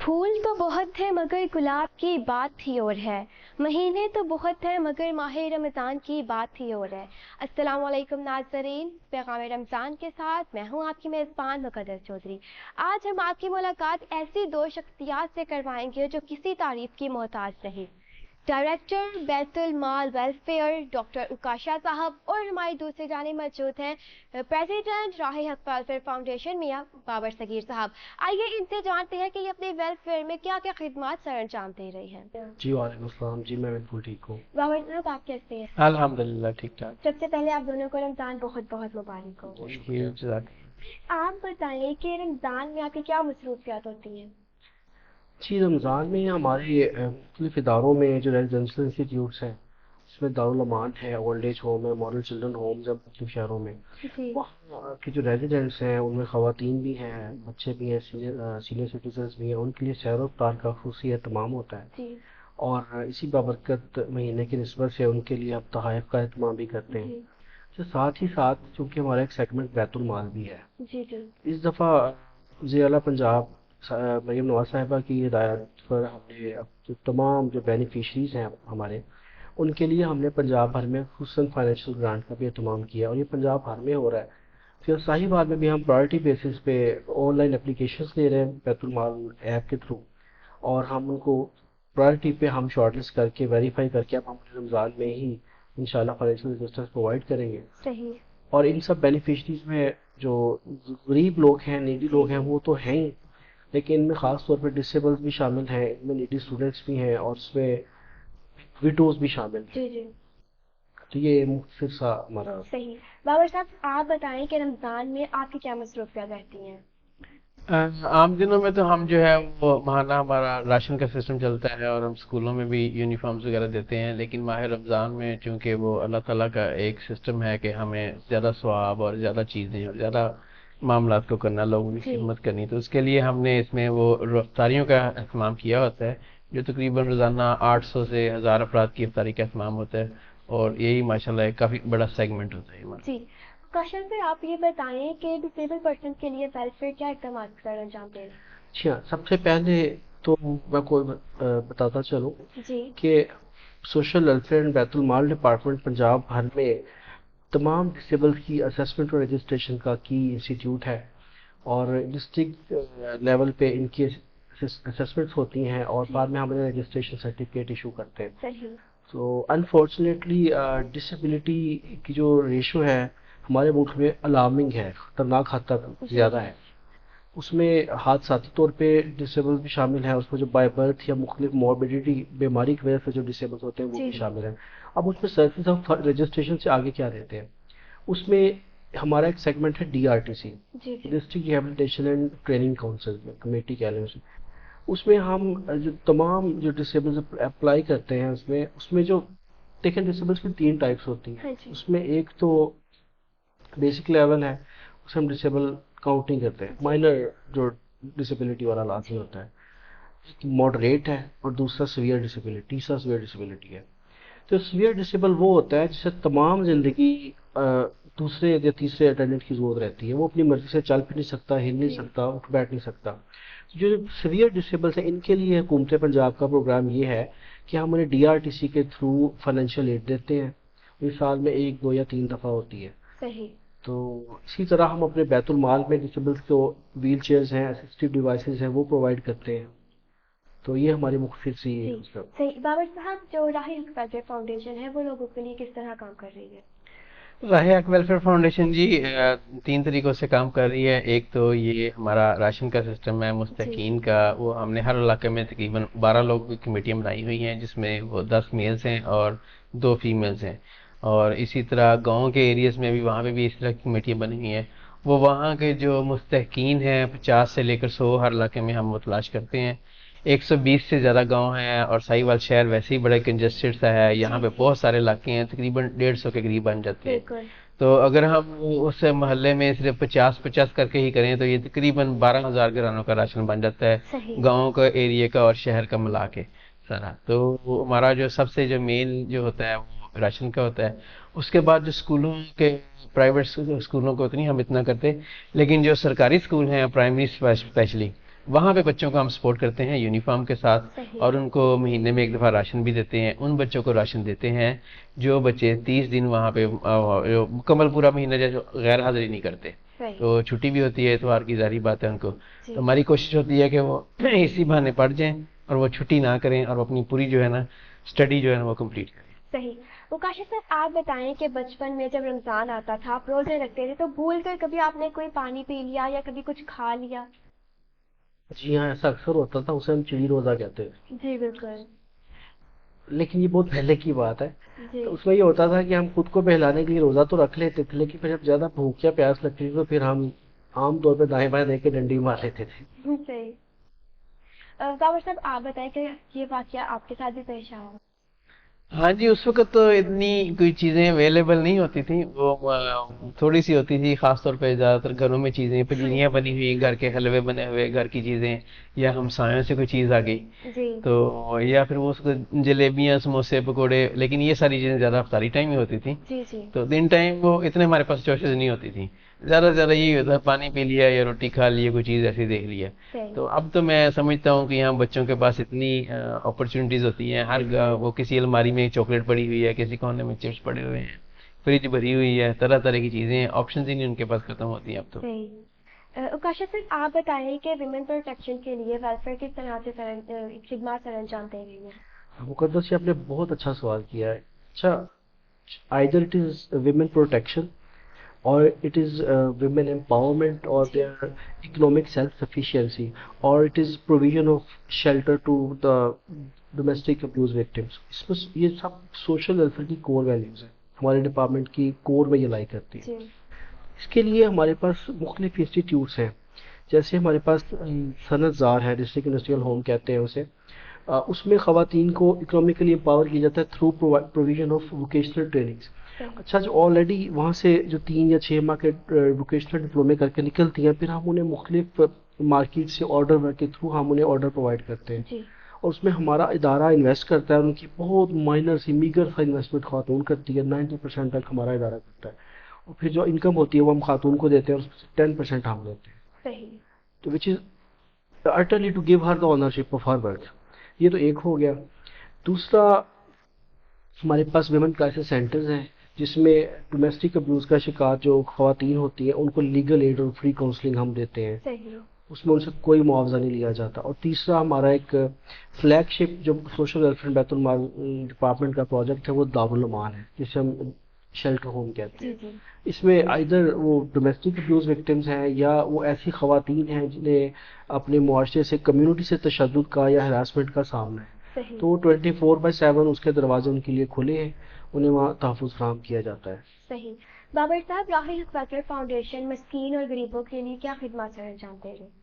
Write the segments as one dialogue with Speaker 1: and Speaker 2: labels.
Speaker 1: پھول تو بہت ہے مگر گلاب کی بات ہی اور ہے، مہینے تو بہت ہے مگر ماہ رمضان کی بات ہی اور ہے۔ السلام علیکم ناظرین، پیغام رمضان کے ساتھ میں ہوں آپ کی میزبان مقدس چودھری۔ آج ہم آپ کی ملاقات ایسی دو شخصیات سے کروائیں گے جو کسی تعریف کی محتاج نہیں۔ ڈائریکٹر بیت المال ویلفیئر ڈاکٹر اکاشا صاحب، اور ہماری دوسری جانب موجود ہیں پریزیڈنٹ راہ حق ویلفیئر فاؤنڈیشن میاں بابر صغیر صاحب۔ آئیے ان سے جانتے ہیں کہ یہ اپنے ویلفیئر میں کیا کیا خدمات سر انجام دے رہے ہیں۔
Speaker 2: جی وعلیکم السلام جی، میں بالکل ٹھیک ہوں۔
Speaker 1: بابر صاحب آپ کیسے ہیں؟
Speaker 2: الحمدللہ ٹھیک ٹھاک۔
Speaker 1: سب سے پہلے آپ دونوں کو رمضان بہت بہت مبارک ہو۔
Speaker 2: شکریہ جزاک۔
Speaker 1: آپ بتائیں کہ رمضان میں آپ کی کیا مصروفیات ہوتی ہیں؟
Speaker 2: جی رمضان میں ہمارے مختلف اداروں میں جو ریزیڈینشل انسٹیٹیوٹس ہیں، اس میں دارالامان ہے، اولڈ ایج ہوم ہے، ماڈل چلڈرن ہومز ہیں مختلف شہروں میں۔
Speaker 1: جی
Speaker 2: وہاں کے جو ریزیڈنٹس ہیں ان میں خواتین بھی ہیں، بچے بھی ہیں، سینئر سٹیزنز بھی ہیں، ان کے لیے سحر و افطار کا خصوصی اہتمام ہوتا ہے۔
Speaker 1: جی
Speaker 2: اور اسی بابرکت مہینے کی نسبت سے ان کے لیے ہم تحائف کا اہتمام بھی کرتے ہیں۔ تو ساتھ ہی ساتھ چونکہ ہمارا ایک سیگمنٹ بیت المال بھی ہے،
Speaker 1: جی جی
Speaker 2: اس دفعہ وزیر اعلیٰ پنجاب مریم نواز صاحبہ کی ہدایت پر ہم نے جو تمام جو بینیفیشریز ہیں ہمارے، ان کے لیے ہم نے پنجاب بھر میں خصوصاً فائنینشیل گرانٹ کا بھی اہتمام کیا، اور یہ پنجاب بھر میں ہو رہا ہے۔ پھر صاحباد میں بھی ہم پرائرٹی بیسس پہ آن لائن اپلیکیشنز دے رہے ہیں بیت المال ایپ کے تھرو، اور ہم ان کو پرائرٹی پہ ہم شارٹ لسٹ کر کے ویریفائی کر کے اب ہم رمضان میں ہی انشاءاللہ فائنینشیل اسسٹنس پرووائڈ کریں گے۔
Speaker 1: صحیح۔
Speaker 2: اور ان سب بینیفیشریز میں جو غریب لوگ ہیں، نیڈی لوگ ہیں، وہ تو ہیں ہی، لیکن ان میں خاص طور پہ ڈسیبلز بھی شامل ہیں، ان میں نیڈی اسٹوڈنٹس بھی ہیں، اور اس میں ویڈوز بھی شامل ہیں۔
Speaker 1: جی جی
Speaker 2: تو یہ مختصر سا ہمارا۔
Speaker 1: صحیح۔ بابر صاحب آپ بتائیں کہ رمضان میں آپ کی کیا مصروفیات رہتی ہیں؟
Speaker 3: عام دنوں میں تو ہم جو ہے وہ ماہانہ ہمارا راشن کا سسٹم چلتا ہے، اور ہم اسکولوں میں بھی یونیفارمز وغیرہ دیتے ہیں، لیکن ماہ رمضان میں چونکہ وہ اللہ تعالیٰ کا ایک سسٹم ہے کہ ہمیں زیادہ ثواب اور زیادہ چیزیں اور زیادہ معاملات کو کرنا، لوگوں کی خدمت کرنی، تو اس کے لیے ہم نے اس میں وہ افطاریوں کا اہتمام کیا ہوتا ہے، جو تقریباً روزانہ 800 سے 1000 افراد کی افطاری کا اہتمام ہوتا ہے، اور یہی ماشاءاللہ ایک کافی بڑا سیگمنٹ ہوتا ہے ہمارا۔
Speaker 1: جی کاشن سر آپ یہ بتائیں کہ ڈسیبل پرسن کے لیے ویلفیئر کیا اقدامات سر انجام دے رہے ہیں؟
Speaker 2: اچھا، سب سے پہلے تو میں کوئی بتاتا چلوں
Speaker 1: جی
Speaker 2: کہ سوشل ویلفیئر اینڈ بیت المال ڈپارٹمنٹ پنجاب بھر میں تمام ڈسیبل کی اسیسمنٹ اور رجسٹریشن کا کی انسٹیٹیوٹ ہے، اور ڈسٹرکٹ لیول پہ ان کی اسیسمنٹس ہوتی ہیں، اور بعد میں ہم انہیں رجسٹریشن سرٹیفکیٹ ایشو کرتے ہیں۔
Speaker 1: صحیح۔
Speaker 2: تو انفارچونیٹلی ڈسیبلٹی کی جو ریشو ہے ہمارے ملک میں الارمنگ ہے، خطرناک حد تک زیادہ ہے۔ اس میں حادثاتی طور پہ ڈسیبل بھی شامل ہیں، اس میں جو بائی برتھ یا مختلف موربیڈیٹی بیماری کی وجہ سے جو ڈسیبل ہوتے ہیں وہ بھی شامل ہیں۔ اب اس میں سروس آف رجسٹریشن سے آگے کیا رہتے ہیں، اس میں ہمارا ایک سیگمنٹ ہے D R T C, district rehabilitation and training council committee کہہ لیں۔ اس میں ہم جو تمام جو ڈسیبلز اپلائی کرتے ہیں، اس میں جو دیکھیں ڈسیبلز کی 3 ٹائپس ہوتی ہیں۔ اس میں ایک تو بیسک لیول ہے، اسے ہم ڈسیبل کاؤنٹ نہیں کرتے، مائنر جو ڈسیبلٹی والا لازمی ہوتا ہے، ماڈریٹ ہے، اور دوسرا سیویئر ڈسیبلٹی، تیسرا سیویئر ڈسیبلٹی ہے۔ تو سیویئر ڈسیبل وہ ہوتا ہے جسے تمام زندگی دوسرے یا تیسرے اٹینڈنٹ کی ضرورت رہتی ہے، وہ اپنی مرضی سے چل پھر نہیں سکتا، ہل نہیں سکتا، اٹھ بیٹھ نہیں سکتا۔ جو سیویئر ڈسیبلس ہیں ان کے لیے حکومت پنجاب کا پروگرام یہ ہے کہ ہم انہیں ڈی آر ٹی سی کے تھرو فائنینشیل ایڈ دیتے ہیں، یہ سال میں 1، 2 یا 3 دفعہ ہوتی ہے۔
Speaker 1: صحیح۔
Speaker 2: تو اسی طرح ہم اپنے بیت المال میں ڈسیبلس کو ویل چیئرز ہیں، اسسٹیو ڈیوائسز ہیں، وہ پرووائڈ کرتے ہیں۔ تو یہ ہماری مختصر سی
Speaker 1: صحیح۔ بابر صاحب جو راہ حق ویلفیئر فاؤنڈیشن ہے وہ لوگوں کے لیے کس طرح کام کر رہی ہے؟
Speaker 3: راہ حق ویلفیئر فاؤنڈیشن جی 3 طریقوں سے کام کر رہی ہے۔ ایک تو یہ ہمارا راشن کا سسٹم ہے مستحقین کا، وہ ہم نے ہر علاقے میں تقریباً 12 لوگوں کی کمیٹیاں بنائی ہوئی ہیں، جس میں وہ 10 میلز ہیں اور 2 فیمیلز ہیں، اور اسی طرح گاؤں کے ایریاز میں بھی وہاں پہ بھی اس طرح کی کمیٹیاں بنی ہوئی ہیں۔ وہ وہاں کے جو مستحقین ہیں 50 سے لے کر 100 ہر علاقے میں ہم وہ تلاش کرتے ہیں۔ 120 سے زیادہ گاؤں ہیں، اور ساہیوال شہر ویسے ہی بڑے کنجسٹڈ سا ہے، یہاں پہ بہت سارے علاقے ہیں، تقریباً 150 کے قریب بن جاتے ہیں۔ تو اگر ہم اس محلے میں صرف 50 کر کے ہی کریں تو یہ تقریباً 12,000 گھرانوں کا راشن بن جاتا ہے، گاؤں کا، ایریا کا اور شہر کا ملا کے سارا۔ تو ہمارا جو سب سے جو مین جو ہوتا ہے وہ راشن کا ہوتا ہے۔ اس کے بعد جو اسکولوں کے، پرائیویٹ اسکولوں کو اتنی ہم اتنا کرتے، لیکن جو سرکاری اسکول ہیں پرائمری اسپیشلی، وہاں پہ بچوں کو ہم سپورٹ کرتے ہیں یونیفارم کے ساتھ،
Speaker 1: صحیح۔
Speaker 3: اور ان کو مہینے میں ایک دفعہ راشن بھی دیتے ہیں. ان بچوں کو راشن دیتے ہیں جو بچے 30 دن وہاں پہ مکمل پورا مہینہ جو غیر حاضری نہیں کرتے،
Speaker 1: صحیح۔
Speaker 3: تو چھٹی بھی ہوتی ہے اتوار کی، ظاہری بات ہے ان کو.
Speaker 1: جی۔
Speaker 3: تو ہماری کوشش ہوتی ہے کہ وہ اسی بہانے پڑھ جائیں اور وہ چھٹی نہ کریں، اور وہ اپنی پوری جو ہے نا اسٹڈی جو ہے نا وہ کمپلیٹ کریں.
Speaker 1: صحیح. وکاشا سر، آپ بتائیں کہ بچپن میں جب رمضان آتا تھا، آپ روزے رکھتے تھے، تو بھول کر کبھی آپ نے کوئی پانی پی لیا یا کبھی کچھ کھا لیا؟
Speaker 2: جی ہاں، ایسا اکثر ہوتا تھا، اسے ہم چڑی روزہ کہتے ہیں.
Speaker 1: جی بالکل.
Speaker 2: لیکن یہ بہت پہلے کی بات ہے.
Speaker 1: جی
Speaker 2: تو اس میں یہ ہوتا تھا کہ ہم خود کو بہلانے کے لیے روزہ تو رکھ لیتے تھے، لیکن پھر جب زیادہ بھوک یا پیاس لگتی تھی تو پھر ہم عام طور پہ دائیں بائیں دیکھ کے ڈنڈی مار لیتے تھے.
Speaker 1: صحیح. بابر صاحب، آپ بتائیں کہ یہ واقعہ آپ کے ساتھ بھی پیش آیا؟
Speaker 3: ہاں جی، اس وقت تو اتنی کوئی چیزیں اویلیبل نہیں ہوتی تھیں، وہ تھوڑی سی ہوتی تھی. خاص طور پہ زیادہ تر گھروں میں چیزیں پجیریاں بنی ہوئی، گھر کے حلوے بنے ہوئے، گھر کی چیزیں، یا ہمسایوں سے کوئی چیز آ گئی
Speaker 1: جی
Speaker 3: تو، یا پھر وہ جلیبیاں، سموسے، پکوڑے. لیکن یہ ساری چیزیں زیادہ افطاری ٹائم میں ہوتی تھیں.
Speaker 1: جی جی.
Speaker 3: تو دن ٹائم وہ اتنے ہمارے پاس چوائسز نہیں ہوتی تھیں. زیادہ سے زیادہ یہی ہوتا ہے پانی پی لیا یا روٹی کھا لی، کوئی چیز ایسی دیکھ لیا.
Speaker 1: صحیح.
Speaker 3: تو اب تو میں سمجھتا ہوں کہ یہاں بچوں کے پاس اتنی اپرچونیٹیز ہوتی ہیں. وہ کسی الماری میں چاکلیٹ پڑی ہوئی ہے، کسی کونے میں چپس پڑے ہوئے ہیں، فریج بھری ہوئی ہے، طرح طرح کی چیزیں ہیں. آپشنز ہی نہیں ان کے پاس ختم ہوتی ہیں اب تو.
Speaker 1: صحیح. اوکاشا سر، آپ بتائیں کہ ویمن پروٹیکشن کے لیے ویلفیئر کس طرح سے خدمات سر انجام دے رہی ہیں؟
Speaker 2: مقدس جی، آپ نے بہت اچھا سوال کیا ہے. اچھا، either it is women protection or it is women empowerment or
Speaker 1: G.
Speaker 2: their economic self-sufficiency or it is provision of shelter to the domestic abuse victims. اس میں یہ سب سوشل ویلفیئر کی کور ویلیوز ہیں، ہمارے ڈپارٹمنٹ کی کور میں یہ لائی کرتی ہے.
Speaker 1: جی.
Speaker 2: اس کے لیے ہمارے پاس مختلف انسٹیٹیوٹس ہیں. جیسے ہمارے پاس صنعت زار ہے، ڈسٹرکٹ انڈسٹریل ہوم کہتے ہیں اسے. اس میں خواتین کو اکنامیکلی امپاور کیا جاتا ہے through provision of vocational trainings. اچھا، جو آلریڈی وہاں سے جو 3 یا 6 ماہ کے ووکیشنل ڈپلومے کر کے نکلتی ہیں، پھر ہم انہیں مختلف مارکیٹ سے آرڈر ورک کے تھرو ہم انہیں آرڈر پرووائڈ کرتے ہیں.
Speaker 1: جی.
Speaker 2: اور اس میں ہمارا ادارہ انویسٹ کرتا ہے، ان کی بہت مائنر سی میگر سا انویسٹمنٹ خاتون کرتی ہے. 90% تک ہمارا ادارہ کرتا ہے. اور پھر جو انکم ہوتی ہے وہ ہم خاتون کو دیتے ہیں، اور اس میں سے 10% ہم لیتے ہیں.
Speaker 1: صحیح.
Speaker 2: تو وچ از utterly to give her the ownership of her work. یہ تو ایک ہو گیا. دوسرا، ہمارے پاس ویمن کرائسس سینٹرز ہیں جس میں ڈومیسٹک ابیوز کا شکار جو خواتین ہوتی ہیں ان کو لیگل ایڈ اور فری کاؤنسلنگ ہم دیتے ہیں.
Speaker 1: صحیح.
Speaker 2: اس میں ان سے کوئی معاوضہ نہیں لیا جاتا. اور تیسرا، ہمارا ایک فلیگ شپ جو سوشل ویلفیئر بیت المال ڈپارٹمنٹ کا پروجیکٹ ہے وہ دارالامان ہے، جسے ہم شیلٹر ہوم کہتے ہیں.
Speaker 1: جی جی.
Speaker 2: اس میں آئدر وہ ڈومیسٹک ابیوز وکٹمز ہیں یا وہ ایسی خواتین ہیں جنہیں اپنے معاشرے سے، کمیونٹی سے تشدد کا یا ہراسمنٹ کا سامنا ہے.
Speaker 1: صحیح.
Speaker 2: تو 24/7 اس کے دروازے ان کے لیے کھلے ہیں، انہیں وہاں تحفظ فراہم کیا جاتا ہے.
Speaker 1: صحیح. بابر صاحب، راہ حق ویلفیئر فاؤنڈیشن مسکین اور غریبوں کے لیے کیا خدمات سر انجام دے رہے ہیں؟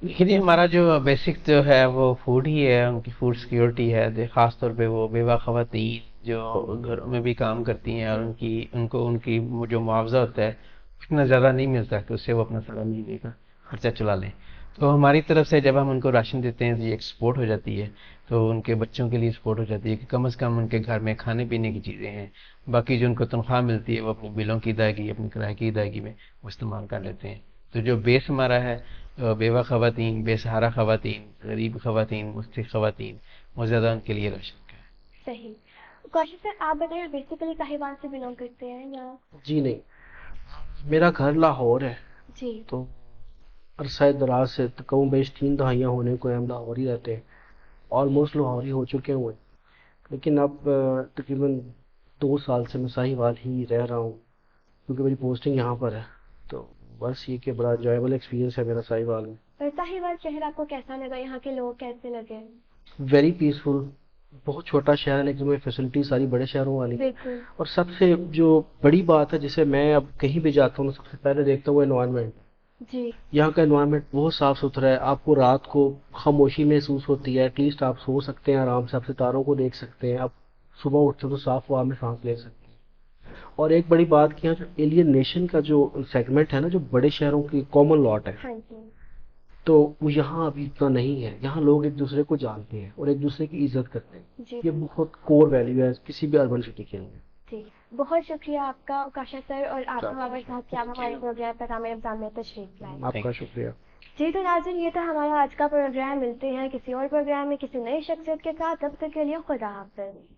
Speaker 3: دیکھیے، ہمارا جو بیسک جو ہے وہ فوڈ ہی ہے، ان کی فوڈ سیکیورٹی ہے. خاص طور پہ وہ بیوہ خواتین جو گھروں میں بھی کام کرتی ہیں، اور ان کو جو معاوضہ ہوتا ہے اتنا زیادہ نہیں ملتا کہ اس سے وہ اپنا سارا مہینے کا خرچہ چلا لیں. تو ہماری طرف سے جب ہم ان کو راشن دیتے ہیں تو یہ ایک سپورٹ ہو جاتی ہے. تو ان کے بچوں کے لیے سپورٹ ہو جاتی ہے کہ کم از کم ان کے گھر میں کھانے پینے کی چیزیں ہیں. باقی جو ان کو تنخواہ ملتی ہے وہ اپنی بلوں کی ادائیگی، اپنی کرائے کی ادائیگی میں وہ استعمال کر لیتے ہیں. تو جو بیس ہمارا ہے، بیوہ خواتین، بے سہارا خواتین، غریب خواتین، مستحق خواتین، وہ زیادہ ان کے لیے راشن کا ہے.
Speaker 1: صحیح. کوشش سر، آپ بتائیں، بیسیکلی کاہیوال سے بلونگ کرتے ہیں یا؟
Speaker 2: جی نہیں، میرا گھر لاہور ہے.
Speaker 1: جی.
Speaker 2: تو عرصہ دراز سے کم بیش 3 دہائیاں ہونے کو ہم لاہور ہی رہتے ہیں. آلموسٹ لاہور ہی ہو چکے ہوئے. لیکن اب تقریباً 2 سال سے میں ساہیوال ہی رہ رہا ہوں کیونکہ میری پوسٹنگ یہاں پر ہے. تو بس یہ کہ بڑا انجوائبل ایکسپیرینس ہے میرا ساہیوال میں.
Speaker 1: اور ساہیوال شہر آپ کو کیسا لگا؟ یہاں کے لوگ کیسے لگے؟
Speaker 2: Very peaceful. بہت چھوٹا شہر ہے لیکن میں فیسلٹی ساری بڑے شہروں والی.
Speaker 1: بالکل.
Speaker 2: اور سب سے جو بڑی بات ہے جسے میں اب کہیں بھی جاتا ہوں سب سے پہلے دیکھتا ہوں انوائرمنٹ.
Speaker 1: جی.
Speaker 2: یہاں کا انوائرمنٹ بہت صاف ستھرا ہے. آپ کو رات کو خاموشی محسوس ہوتی ہے، ایٹ لیسٹ آپ سو سکتے ہیں آرام سے، آپ ستاروں کو دیکھ سکتے ہیں، آپ صبح اٹھتے تو صاف ہوا میں سانس لے سکتے ہیں. اور ایک بڑی بات کہ یہاں جو ایلین نیشن کا جو سیگمنٹ ہے نا، جو بڑے شہروں کی کامن لاٹ ہے،
Speaker 1: ہاں جی.
Speaker 2: تو وہ یہاں ابھی اتنا نہیں ہے. یہاں لوگ ایک دوسرے کو جانتے ہیں اور ایک دوسرے کی عزت کرتے ہیں.
Speaker 1: جی.
Speaker 2: یہ بہت کور ویلیو ہے کسی بھی اربن سٹی کے اندر.
Speaker 1: جی. بہت شکریہ آپ کا اوکاشا سر، اور آپ کا بابر صاحب کہ آپ ہمارے پروگرام پیغام رمضان میں تشریف لائے.
Speaker 2: آپ کا شکریہ.
Speaker 1: جی تو ناظرین یہ تھا ہمارا آج کا پروگرام. ملتے ہیں کسی اور پروگرام میں کسی نئی شخصیت کے ساتھ. تب تک کے لیے خدا حافظ.